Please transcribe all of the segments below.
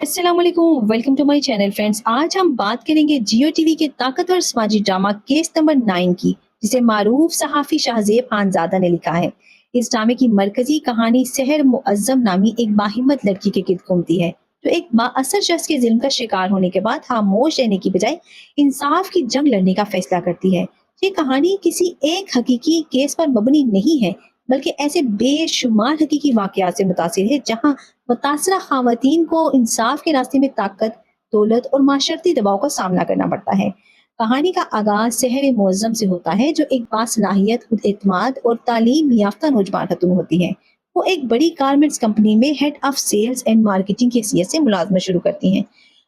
अस्सलाम वालेकुम, welcome to my channel friends. आज हम बात करेंगे जियो टीवी के ताकतवर समाजी ड्रामा केस नंबर 9 की, जिसे मारूफ सहाफी शाहजेब खानजादा ने लिखा है। इस ड्रामे की मरकजी कहानी सहर मुअज्जम नामी एक बाहिम्मत लड़की के गिर्द घूमती है, जो एक बाअसर शख्स के जुल्म का शिकार होने के बाद खामोश रहने की बजाय इंसाफ की जंग लड़ने का फैसला करती है। ये कहानी किसी एक हकीकी केस पर मबनी नहीं है, बल्कि ऐसे बेशुमार हकीकी वाकयात से मुतासिर है जहाँ मुतासरा खातन को इंसाफ के रास्ते में ताकत, दौलत और माशरती दबाव का सामना करना पड़ता है। कहानी का आगाज शहर मुअज्जम से होता है, जो एक बासलाहियत, खुद एतमाद और तालीम याफ्ता नौजवान खतून होती है। वो एक बड़ी गारमेंट्स कंपनी में head of sales and marketing की हैसियत से मुलाजमत शुरू करती हैं।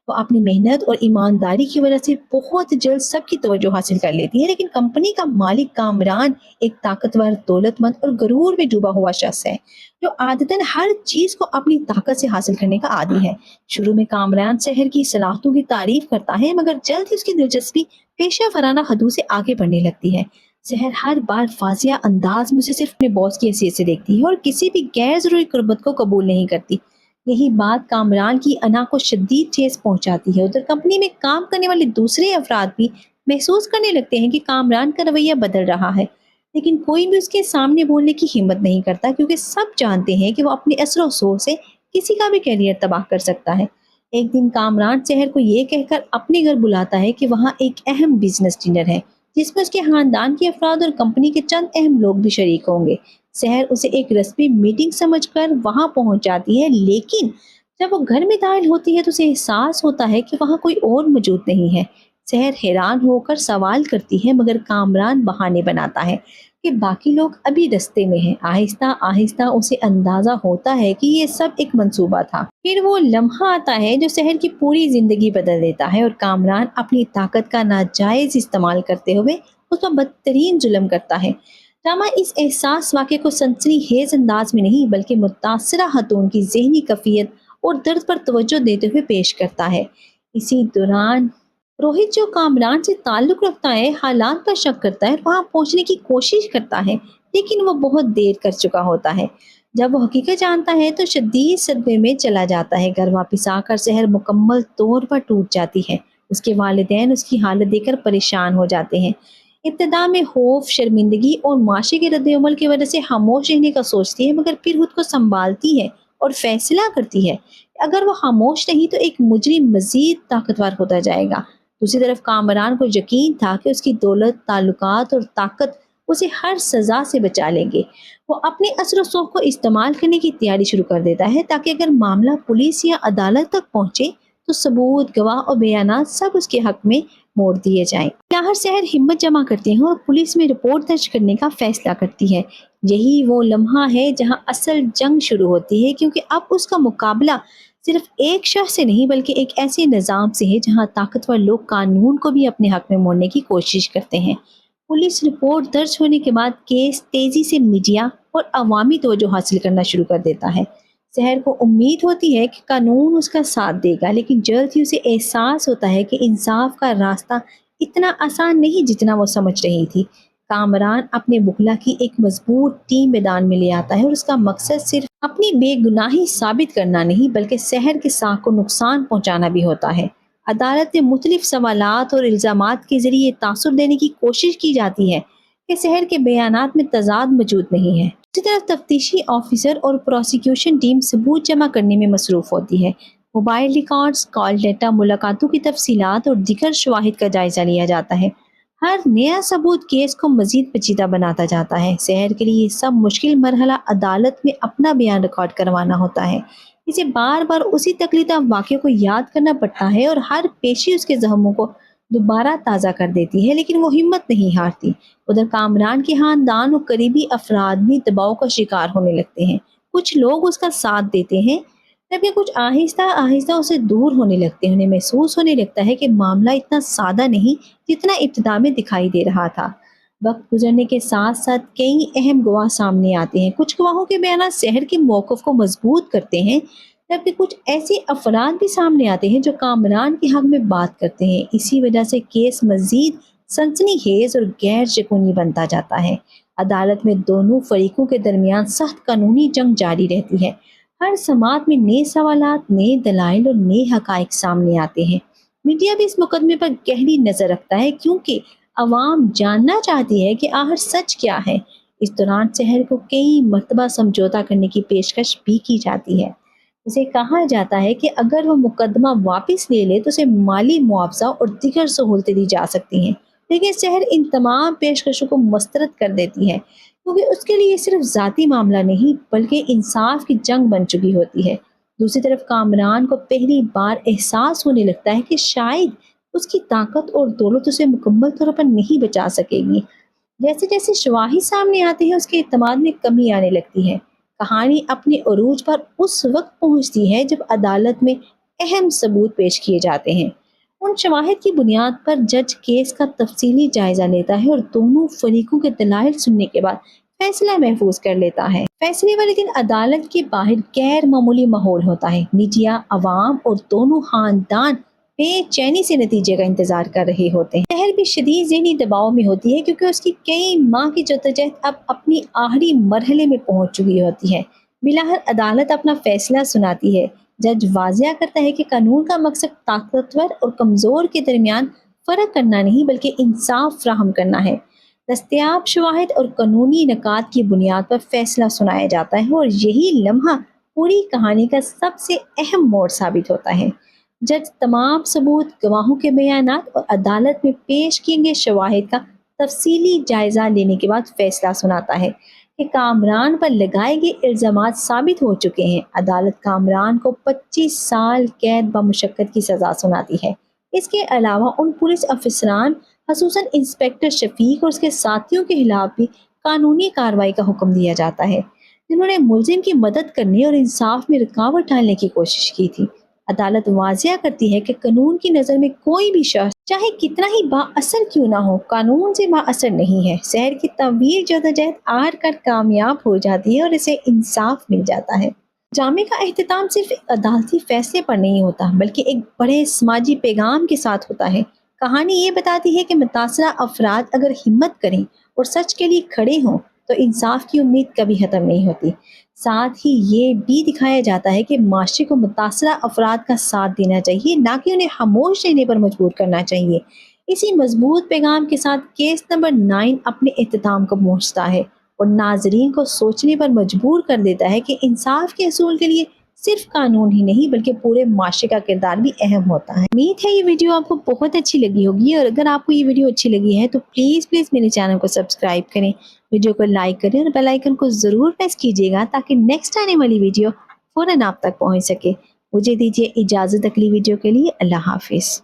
वो अपनी मेहनत और ईमानदारी की वजह से बहुत जल्द सबकी तवज्जो हासिल कर लेती है, लेकिन कंपनी का मालिक कामरान एक ताकतवर, दौलतमंद और गरूर में डूबा हुआ शख्स है, जो आदतन हर चीज को अपनी ताकत से हासिल करने का आदी है। शुरू में कामरान शहर की सलाहतों की तारीफ करता है, मगर जल्द ही उसकी दिलचस्पी पेशा वराना हदों से आगे बढ़ने लगती है। शहर हर बार फाजिया अंदाज में उसे सिर्फ अपने बॉस की हैसियत से देखती है और किसी भी गैर जरूरी कुर्बत को कबूल नहीं करती। यही बात कामरान की अना को शदीद ठेस पहुंचाती है। उधर कंपनी में काम करने वाले दूसरे अफराद भी महसूस करने लगते हैं कि कामरान का रवैया बदल रहा है, लेकिन कोई भी उसके सामने बोलने की हिम्मत नहीं करता, क्योंकि सब जानते हैं कि वो अपने असर शोर से किसी का भी करियर तबाह कर सकता है। एक दिन कामरान शहर को ये कहकर अपने घर बुलाता है कि वहाँ एक अहम बिजनेस डिनर है, जिसमें उसके खानदान के अफराद और कंपनी के चंद अहम लोग भी शरीक होंगे। शहर उसे एक रस्मी मीटिंग समझकर वहां पहुंच जाती है, लेकिन जब वो घर में दाखिल होती है तो उसे एहसास होता है कि वहां कोई और मौजूद नहीं है। शहर हैरान होकर सवाल करती है, मगर कामरान बहाने बनाता है कि बाकी लोग अभी रास्ते में हैं। आहिस्ता आहिस्ता उसे अंदाजा होता है कि ये सब एक मंसूबा था। फिर वो लम्हा आता है जो शहर की पूरी जिंदगी बदल देता है, और कामरान अपनी ताकत का नाजायज इस्तेमाल करते हुए उस पर बदतरीन जुल्म करता है। ड्रामा इस एहसास वाक़े को सनसनीखेज अंदाज में नहीं, बल्कि मुतासरा खातून की ज़हनी कफ़ियत और दर्द पर तवज्जो देते हुए पेश करता है। इसी दौरान रोहित, जो कामरान से ताल्लुक़ रखता है, हालात पर शक करता है और वहाँ पहुँचने की कोशिश करता है, लेकिन वो बहुत देर कर चुका होता है। जब वो हकीकत जानता है तो शदीद सदमे में चला जाता है। घर वापस आकर शहर मुकम्मल तौर पर टूट जाती है। उसके वालिदैन उसकी हालत देखकर परेशान हो जाते हैं। इब्तिदा में खौफ, शर्मिंदगी और माशी के रद्द-ए-अमल की वजह से खामोश रहने का सोचती है, मगर फिर खुद को संभालती है और फैसला करती है कि अगर वो खामोश रही तो एक मुजरिम मजीद ताकतवर होता जाएगा। दूसरी तरफ कामरान को यकीन था कि उसकी दौलत, ताल्लुकात और ताकत उसे हर सजा से बचा लेंगे। वो अपने असर शौक को इस्तेमाल करने की तैयारी शुरू कर देता है, ताकि अगर मामला पुलिस या अदालत तक पहुंचे तो सबूत, गवाह और बयानात सब उसके हक में मोड़ दिए जाएं। लाहौर शहर हिम्मत जमा करते हैं और पुलिस में रिपोर्ट दर्ज करने का फैसला करती है। यही वो लम्हा है जहां असल जंग शुरू होती है, क्योंकि अब उसका मुकाबला सिर्फ एक शख्स से नहीं, बल्कि एक ऐसे निज़ाम से है जहां ताकतवर लोग कानून को भी अपने हक में मोड़ने की कोशिश करते हैं। पुलिस रिपोर्ट दर्ज होने के बाद केस तेजी से मीडिया और अवामी तवज्जो हासिल करना शुरू कर देता है। शहर को उम्मीद होती है कि कानून उसका साथ देगा, लेकिन जल्द ही उसे एहसास होता है कि इंसाफ का रास्ता इतना आसान नहीं जितना वो समझ रही थी। कामरान अपने बुखला की एक मजबूत टीम मैदान में ले आता है, और उसका मकसद सिर्फ अपनी बेगुनाही साबित करना नहीं, बल्कि शहर के साख को नुकसान पहुंचाना भी होता है। अदालत में मुख्तलिफ सवालात और इल्जामात के जरिए तासुर देने की कोशिश की जाती है कि शहर के बयानात में तजाद मौजूद नहीं है। दूसरी तरफ तफ्तीशी ऑफिसर और प्रोसिक्यूशन टीम सबूत जमा करने में मसरूफ होती है। मोबाइल रिकॉर्ड्स, कॉल डेटा, मुलाकातों की तफसीलात और दीगर शवाहिद का जायजा लिया जाता है। हर नया सबूत केस को मजीद पेचीदा बनाता जाता है। शहर के लिए सब मुश्किल मरहला अदालत में अपना बयान रिकॉर्ड करवाना होता है। इसे बार बार उसी तकलीदा वाक़े को याद करना पड़ता है, और हर पेशी उसके जख्मों को दोबारा ताज़ा कर देती है, लेकिन वो हिम्मत नहीं हारती। उधर कामरान के खानदान और करीबी अफराद भी दबाव का शिकार होने लगते हैं। कुछ लोग उसका साथ देते हैं, जबकि कुछ आहिस्ता आहिस्ता उसे दूर होने लगते हैं। उन्हें महसूस होने लगता है कि मामला इतना सादा नहीं जितना इब्तिदा में दिखाई दे रहा था। वक्त गुजरने के साथ साथ कई अहम गवाह सामने आते हैं। कुछ गवाहों के बयान शहर के मौक़िफ़ को मजबूत करते हैं, जबकि कुछ ऐसे अफराद भी सामने आते हैं जो कामरान के हक में बात करते हैं। इसी वजह से केस मजीद सनसनीखेज और गैर यकीनी बनता जाता है। अदालत में दोनों फरीकों के दरमियान सख्त कानूनी जंग जारी रहती है। हर समात में नए सवालात, नए दलाइल और नए हकाइक सामने आते हैं। मीडिया भी इस मुकदमे पर गहरी नजर रखता है क्योंकि अवाम जानना चाहती है कि आखिर सच क्या है। इस दौरान शहर को कई मर्तबा समझौता करने की पेशकश भी की जाती है। उसे कहा जाता है कि अगर वो मुकदमा वापस ले ले तो उसे माली मुआवजा और दीगर सहूलतें दी जा सकती हैं। लेकिन शहर इन तमाम पेशकशों को मुस्तरद कर देती है क्योंकि उसके लिए ये सिर्फ जाती मामला नहीं बल्कि इंसाफ की जंग बन चुकी होती है। दूसरी तरफ कामरान को पहली बार एहसास होने लगता है कि शायद उसकी ताकत और दौलत उसे मुकम्मल तौर पर नहीं बचा सकेगी। जैसे जैसे शवाहिद सामने आते हैं उसके इत्मीनान में कमी आने लगती है। कहानी अपने अरूज पर उस वक्त पहुंचती है जब अदालत में अहम सबूत पेश किए जाते हैं। उन शवाहिद की बुनियाद पर जज केस का तफसीली जायजा लेता है और दोनों फरीकों के दलाइल सुनने के बाद फैसला महफूज कर लेता है। फैसले वाले दिन अदालत के बाहर गैर मामूली माहौल होता है। मीडिया, अवाम और दोनों खानदान बेचैनी से नतीजे का इंतजार कर रहे होते हैं। शहर भी शदीद ज़हनी दबाव में होती है क्योंकि उसकी कई माह की जद्दोजहद अब अपनी आखिरी मरहले में पहुंच चुकी होती है। बिलाहर अदालत अपना फैसला सुनाती है। जज वाजिया करता है कि कानून का मकसद ताकतवर और कमज़ोर के दरमियान फ़र्क करना नहीं बल्कि इंसाफ फ्राहम करना है। दस्तयाब शवाहिद और कानूनी नकात की बुनियाद पर फैसला सुनाया जाता है और यही लम्हा पूरी कहानी का सबसे अहम मोड़ साबित होता है। जज तमाम सबूत, गवाहों के बयानात और अदालत में पेश किए गए शवाहिद का तफसीली जायजा लेने के बाद फैसला सुनाता है कि कामरान पर लगाए गए इल्जामात साबित हो चुके हैं। अदालत कामरान को 25 साल कैद बमुशक्कत की सजा सुनाती है। इसके अलावा उन पुलिस अफसरान खसूसन इंस्पेक्टर शफीक और उसके साथियों के खिलाफ भी कानूनी कार्रवाई का हुक्म दिया जाता है जिन्होंने मुलजिम की मदद करने और इंसाफ में रुकावट डालने की कोशिश की थी। अदालत वाजिया करती है कि कानून की नज़र में कोई भी शख्स चाहे कितना ही बाअसर क्यों ना हो, कानून से बाअसर नहीं है। शहर की तवील जदोजहद आर कर कामयाब हो जाती है और इसे इंसाफ मिल जाता है। ड्रामे का एहतिताम सिर्फ एक अदालती फैसले पर नहीं होता बल्कि एक बड़े समाजी पैगाम के साथ होता है। कहानी ये बताती है कि मुतासरा अफराद अगर हिम्मत करें और सच के लिए खड़े हों तो इंसाफ की उम्मीद कभी ख़त्म नहीं होती। साथ ही ये भी दिखाया जाता है कि माशरे को मुतासरा अफराद का साथ देना चाहिए, ना कि उन्हें खामोश रहने पर मजबूर करना चाहिए। इसी मजबूत पैगाम के साथ केस नंबर 9 अपने इख्तिताम को पहुंचता है और नाजरीन को सोचने पर मजबूर कर देता है कि इंसाफ के असूल के लिए सिर्फ कानून ही नहीं बल्कि पूरे माशरे का किरदार भी अहम होता है। उम्मीद है ये वीडियो आपको बहुत अच्छी लगी होगी और अगर आपको ये वीडियो अच्छी लगी है तो प्लीज़ मेरे चैनल को सब्सक्राइब करें, वीडियो को लाइक करें और बेल आइकन को ज़रूर प्रेस कीजिएगा ताकि नेक्स्ट आने वाली वीडियो फ़ौरन आप तक पहुँच सके। मुझे दीजिए इजाज़त अगली वीडियो के लिए। अल्लाह हाफिज़।